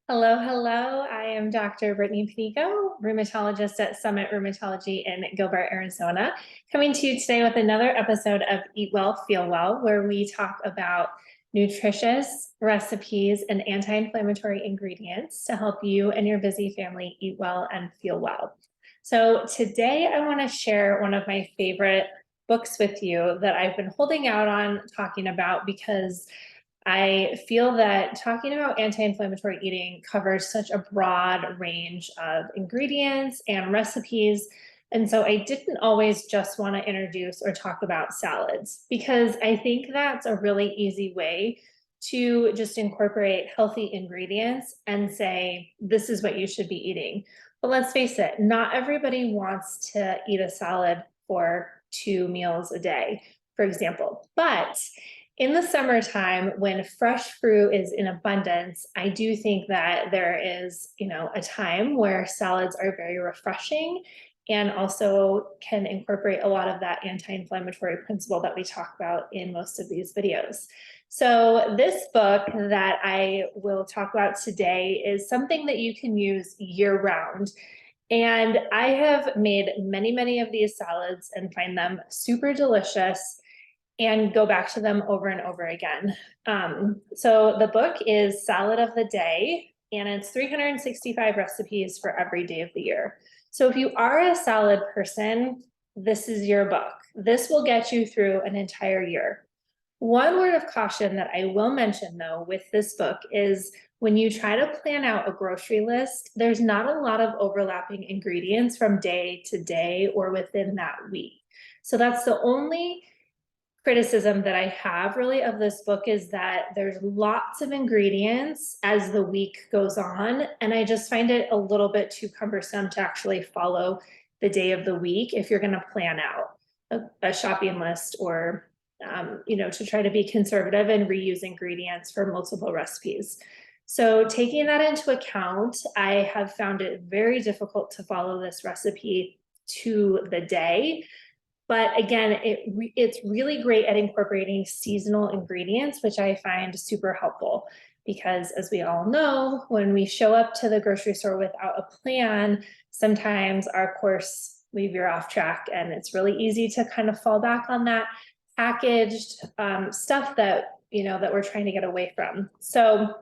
Hello, hello. I am Dr. Brittany Panico, rheumatologist at Summit Rheumatology in Gilbert, Arizona, coming to you today with another episode of Eat Well, Feel Well, where we talk about nutritious recipes and anti-inflammatory ingredients to help you and your busy family eat well and feel well. So today I want to share one of my favorite books with you that I've been holding out on talking about because I feel that talking about anti-inflammatory eating covers such a broad range of ingredients and recipes. And so I didn't always just want to introduce or talk about salads because I think that's a really easy way to just incorporate healthy ingredients and say, this is what you should be eating. But let's face it, not everybody wants to eat a salad for 2 meals a day, for example. But in the summertime, when fresh fruit is in abundance, I do think that there is, a time where salads are very refreshing and also can incorporate a lot of that anti-inflammatory principle that we talk about in most of these videos. So this book that I will talk about today is something that you can use year-round. And I have made many, many of these salads and find them super delicious and go back to them over and over again. So the book is Salad of the Day, and it's 365 recipes for every day of the year. So if you are a salad person, this is your book. This will get you through an entire year. One word of caution that I will mention though with this book is when you try to plan out a grocery list, there's not a lot of overlapping ingredients from day to day or within that week. So that's the only criticism that I have really of this book is that there's lots of ingredients as the week goes on. And I just find it a little bit too cumbersome to actually follow the day of the week if you're going to plan out a shopping list or, to try to be conservative and reuse ingredients for multiple recipes. So taking that into account, I have found it very difficult to follow this recipe to the day. But again, it's really great at incorporating seasonal ingredients, which I find super helpful because as we all know, when we show up to the grocery store without a plan, sometimes our course we veer off track and it's really easy to kind of fall back on that packaged stuff that, that we're trying to get away from. So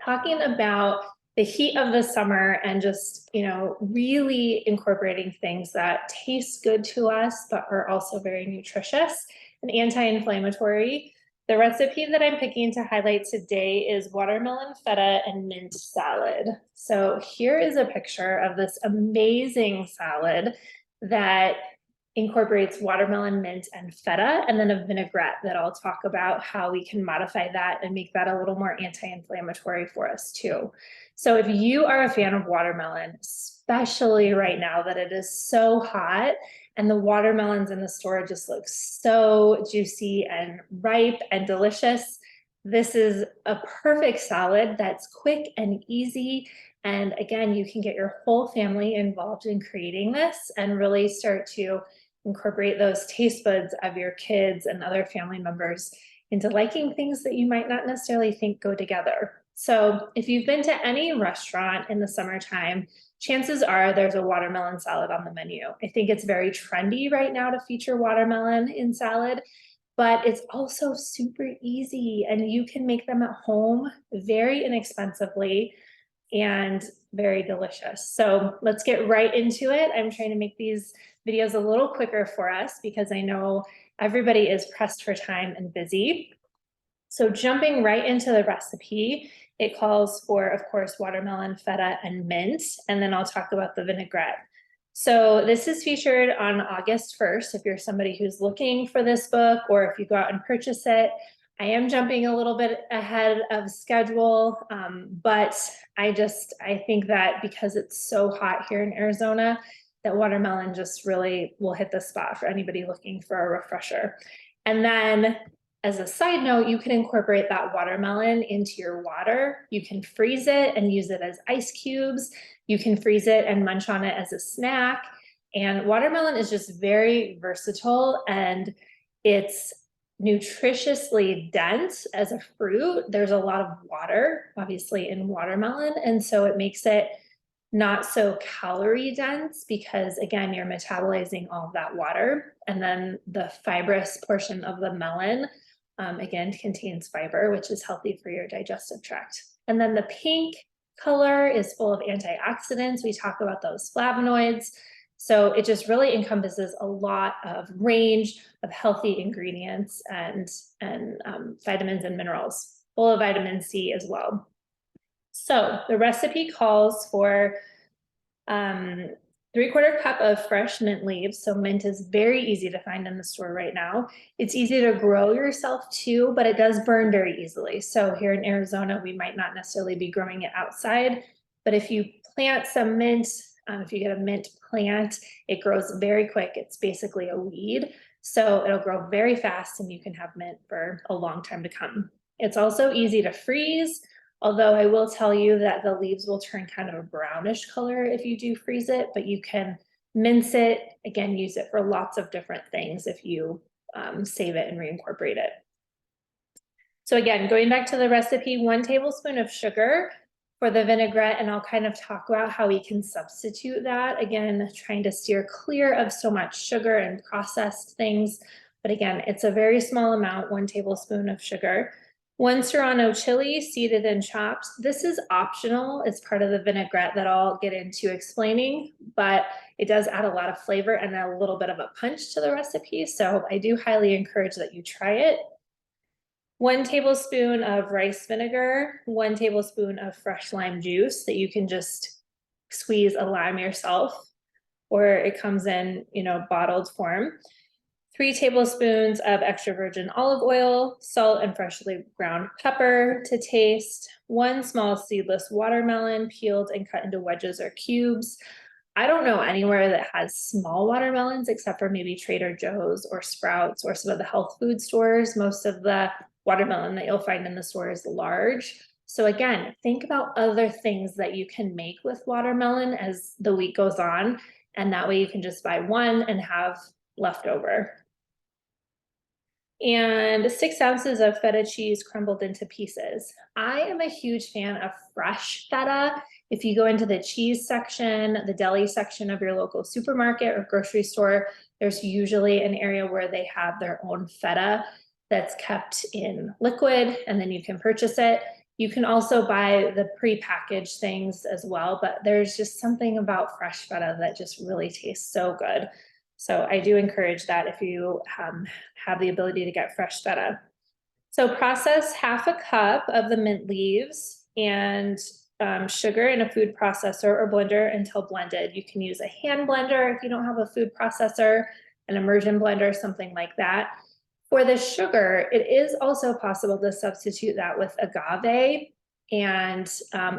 talking about the heat of the summer and just, really incorporating things that taste good to us, but are also very nutritious and anti-inflammatory. The recipe that I'm picking to highlight today is watermelon, feta, and mint salad. So here is a picture of this amazing salad that incorporates watermelon, mint, and feta, and then a vinaigrette that I'll talk about how we can modify that and make that a little more anti-inflammatory for us too. So if you are a fan of watermelon, especially right now that it is so hot and the watermelons in the store just look so juicy and ripe and delicious, this is a perfect salad that's quick and easy. And again, you can get your whole family involved in creating this and really start to incorporate those taste buds of your kids and other family members into liking things that you might not necessarily think go together. So if you've been to any restaurant in the summertime, chances are there's a watermelon salad on the menu. I think it's very trendy right now to feature watermelon in salad, but it's also super easy and you can make them at home very inexpensively and very delicious. So let's get right into it. I'm trying to make these videos a little quicker for us because I know everybody is pressed for time and busy. So jumping right into the recipe, it calls for, of course, watermelon, feta, and mint, and then I'll talk about the vinaigrette. So this is featured on August 1st. If you're somebody who's looking for this book or if you go out and purchase it, I am jumping a little bit ahead of schedule, but I think that because it's so hot here in Arizona, that watermelon just really will hit the spot for anybody looking for a refresher. And then as a side note, you can incorporate that watermelon into your water. You can freeze it and use it as ice cubes. You can freeze it and munch on it as a snack. And watermelon is just very versatile and it's nutritiously dense as a fruit. There's a lot of water, obviously, in watermelon, and so it makes it not so calorie dense because, again, you're metabolizing all of that water. And then the fibrous portion of the melon, again, contains fiber, which is healthy for your digestive tract. And then the pink color is full of antioxidants. We talk about those flavonoids. So it just really encompasses a lot of range of healthy ingredients and vitamins and minerals, full of vitamin C as well. So the recipe calls for 3/4 cup of fresh mint leaves. So mint is very easy to find in the store right now. It's easy to grow yourself too, but it does burn very easily. So here in Arizona, we might not necessarily be growing it outside, but if you plant some mint, if you get a mint plant, it grows very quick. It's basically a weed. So it'll grow very fast and you can have mint for a long time to come. It's also easy to freeze, although I will tell you that the leaves will turn kind of a brownish color if you do freeze it, but you can mince it, again, use it for lots of different things if you save it and reincorporate it. So again, going back to the recipe, 1 tablespoon of sugar for the vinaigrette, and I'll kind of talk about how we can substitute that. Again, trying to steer clear of so much sugar and processed things. But again, it's a very small amount, 1 tablespoon of sugar. 1 serrano chili, seeded and chopped. This is optional. It's part of the vinaigrette that I'll get into explaining, but it does add a lot of flavor and a little bit of a punch to the recipe. So I do highly encourage that you try it. 1 tablespoon of rice vinegar, 1 tablespoon of fresh lime juice that you can just squeeze a lime yourself, or it comes in, bottled form. 3 tablespoons of extra virgin olive oil, salt and freshly ground pepper to taste, 1 small seedless watermelon peeled and cut into wedges or cubes. I don't know anywhere that has small watermelons except for maybe Trader Joe's or Sprouts or some of the health food stores. Most of the watermelon that you'll find in the store is large. So again, think about other things that you can make with watermelon as the week goes on, and that way you can just buy one and have leftover. And 6 ounces of feta cheese crumbled into pieces. I am a huge fan of fresh feta. If you go into the cheese section, the deli section of your local supermarket or grocery store, there's usually an area where they have their own feta that's kept in liquid, and then you can purchase it. You can also buy the pre-packaged things as well, but there's just something about fresh feta that just really tastes so good. So I do encourage that if you have the ability to get fresh feta. So process 1/2 cup of the mint leaves and sugar in a food processor or blender until blended. You can use a hand blender if you don't have a food processor, an immersion blender, something like that. For the sugar, it is also possible to substitute that with agave and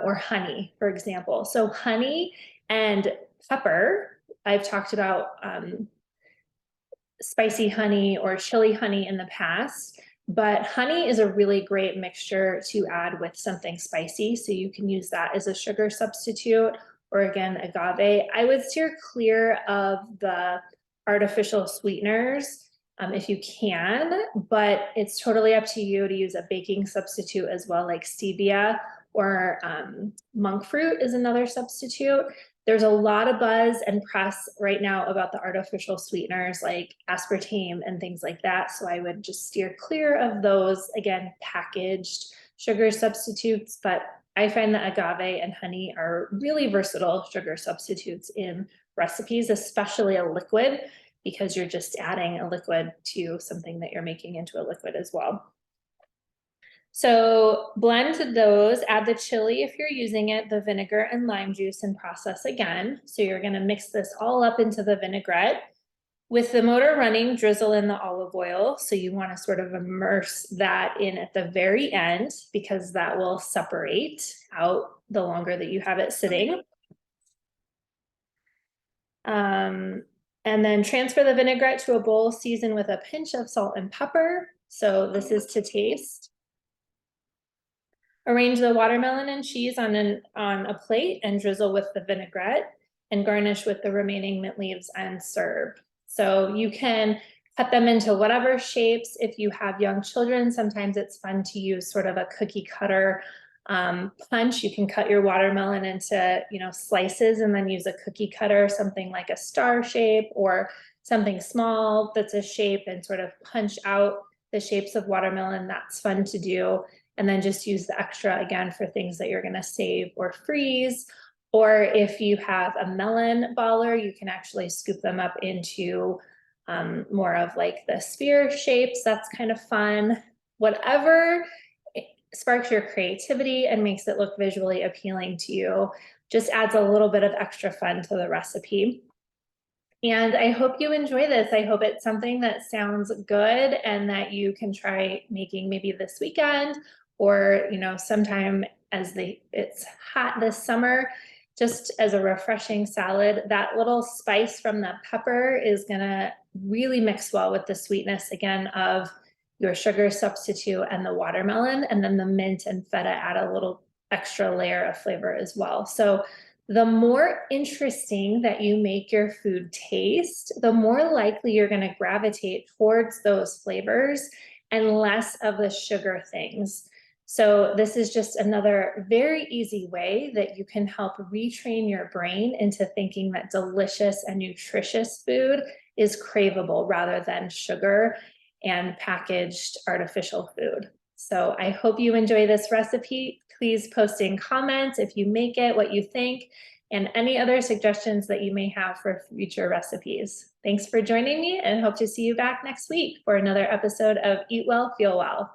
or honey, for example. So honey and pepper, I've talked about spicy honey or chili honey in the past, but honey is a really great mixture to add with something spicy. So you can use that as a sugar substitute, or again, agave. I would steer clear of the artificial sweeteners if you can, but it's totally up to you to use a baking substitute as well, like stevia or monk fruit is another substitute. There's a lot of buzz and press right now about the artificial sweeteners like aspartame and things like that. So I would just steer clear of those, again, packaged sugar substitutes. But I find that agave and honey are really versatile sugar substitutes in recipes, especially a liquid, because you're just adding a liquid to something that you're making into a liquid as well. So blend those, add the chili if you're using it, the vinegar and lime juice, and process again. So you're gonna mix this all up into the vinaigrette. With the motor running, drizzle in the olive oil. So you wanna sort of immerse that in at the very end because that will separate out the longer that you have it sitting. And then transfer the vinaigrette to a bowl, season with a pinch of salt and pepper. So this is to taste. Arrange the watermelon and cheese on a plate and drizzle with the vinaigrette and garnish with the remaining mint leaves and serve. So you can cut them into whatever shapes. If you have young children, sometimes it's fun to use sort of a cookie cutter punch. You can cut your watermelon into, slices and then use a cookie cutter, something like a star shape or something small that's a shape, and sort of punch out the shapes of watermelon. That's fun to do. And then just use the extra again for things that you're going to save or freeze. Or if you have a melon baller, you can actually scoop them up into more of like the sphere shapes. That's kind of fun. Whatever sparks your creativity and makes it look visually appealing to you, just adds a little bit of extra fun to the recipe. And I hope you enjoy this. I hope it's something that sounds good and that you can try making maybe this weekend, or sometime as it's hot this summer, just as a refreshing salad. That little spice from the pepper is gonna really mix well with the sweetness again of your sugar substitute and the watermelon, and then the mint and feta add a little extra layer of flavor as well. So the more interesting that you make your food taste, the more likely you're going to gravitate towards those flavors and less of the sugar things. So this is just another very easy way that you can help retrain your brain into thinking that delicious and nutritious food is craveable rather than sugar and packaged artificial food. So I hope you enjoy this recipe. Please post in comments if you make it, what you think, and any other suggestions that you may have for future recipes. Thanks for joining me, and hope to see you back next week for another episode of Eat Well, Feel Well.